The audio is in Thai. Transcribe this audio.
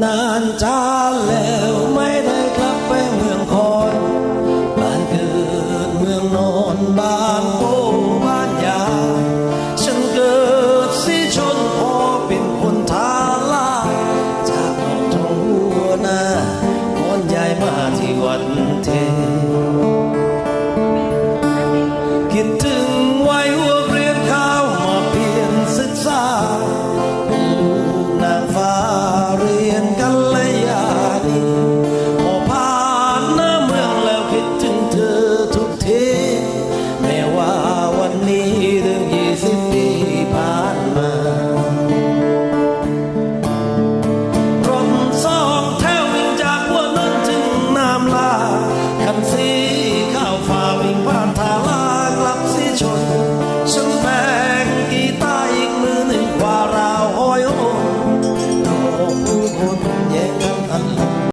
นานจ้าแล้วไม่ได้กลับไปเมืองคอนบ้านเกิดเมืองนอนบ้านโป่บ้านยาฉันเกิดสีชนพอเป็นคนทาลาจากนอกท้องหัวหน้าก่อนย้ายมาที่วัดเทคิดถึงวัยหัวเรียนข้าวมาเปลี่ยนศึกษาเป็นลูกนางฟ้าเรียนกัลยาณีพอผ่านหน้าเมืองแล้วคิดถึงเธอทุกทีแม้ว่าวันนี้ถึง20 ปีผ่านมารถสองแถววิ่งจากหัวนนถึงน้ำลาคันสีข้าวฟ้าวิ่งผ่านทาลากลับสีชนฉันแบกกีตาร์อีกมือหนึ่งกว่าราวห้อยโหนโอ้ผู้คนแย่งกันอันล